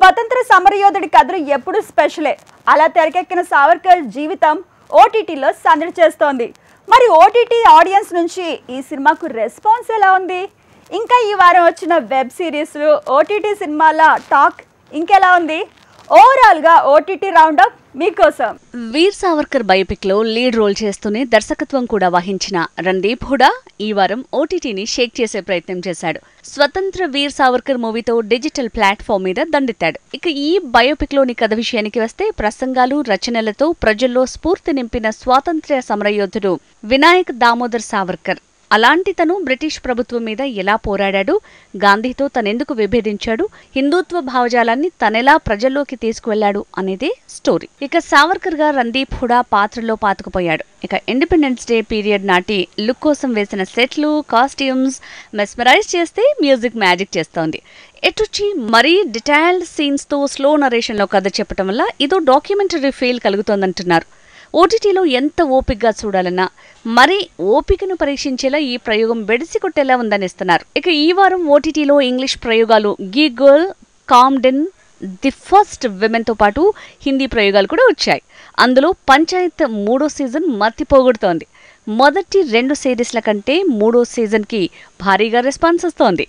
స్వతంత్ర సమరయోధుడి కథలు ఎప్పుడు స్పెషలే. అలా తెరకెక్కిన సావర్కర్ జీవితం ఓటీటీలో సందడి చేస్తోంది. మరి ఓటీటీ ఆడియన్స్ నుంచి ఈ సినిమాకు రెస్పాన్స్ ఎలా ఉంది? ఇంకా ఈ వారం వచ్చిన వెబ్ సిరీస్లు, ఓటీటీ సినిమాల టాక్ ఇంకెలా ఉంది? ఓవరాల్ గా ఓటీటీ రౌండ్ అప్ మీకోసం. వీర్ సావర్కర్ బయోపిక్ లో లీడ్ రోల్ చేస్తూనే దర్శకత్వం కూడా వహించిన రణదీప్ హుడా ఈ వారం ఓటీటీని షేక్ చేసే ప్రయత్నం చేశాడు. స్వతంత్ర వీర్ సావర్కర్ మూవీతో డిజిటల్ ప్లాట్ఫామ్ మీద దండెత్తాడు. ఇక ఈ బయోపిక్ లోని కథ విషయానికి వస్తే ప్రసంగాలు, రచనలతో ప్రజల్లో స్ఫూర్తి నింపిన స్వాతంత్ర్య సమరయోధుడు వినాయక్ దామోదర్ సావర్కర్. అలాంటి తను బ్రిటిష్ ప్రభుత్వం మీద ఎలా పోరాడాడు, గాంధీతో తనెందుకు విభేదించాడు, హిందుత్వ భావజాలాన్ని తనెలా ప్రజల్లోకి తీసుకువెళ్లాడు అనేదే స్టోరీ. ఇక సావర్కర్ గా రణదీప్ హుడా పాత్రలో పాతుకుపోయాడు. ఇక ఇండిపెండెన్స్ డే పీరియడ్ నాటి లుక్ కోసం వేసిన సెట్లు, కాస్ట్యూమ్స్ మెస్మరైజ్ చేస్తే మ్యూజిక్ మ్యాజిక్ చేస్తోంది. ఎటుచి మరీ డిటైల్డ్ సీన్స్ తో స్లో నరేషన్ లో కథ చెప్పడం వల్ల ఇదో డాక్యుమెంటరీ ఫీల్ కలుగుతోందంటున్నారు. ఓటీటీలో ఎంత ఓపికగా చూడాలన్నా మరీ ఓపికను పరీక్షించేలా ఈ ప్రయోగం బెడిసి కొట్టేలా ఉందనిస్తున్నారు. ఇక ఈ వారం ఓటీటీలో ఇంగ్లీష్ ప్రయోగాలు గి girl, Camden, the first women తో పాటు హిందీ ప్రయోగాలు కూడా వచ్చాయి. అందులో పంచాయత్ 3వ సీజన్ మత్తిపోగొడుతోంది. మొదటి 2 సిరీస్ల కంటే 3వ సీజన్ కి భారీగా రెస్పాన్స్ వస్తోంది.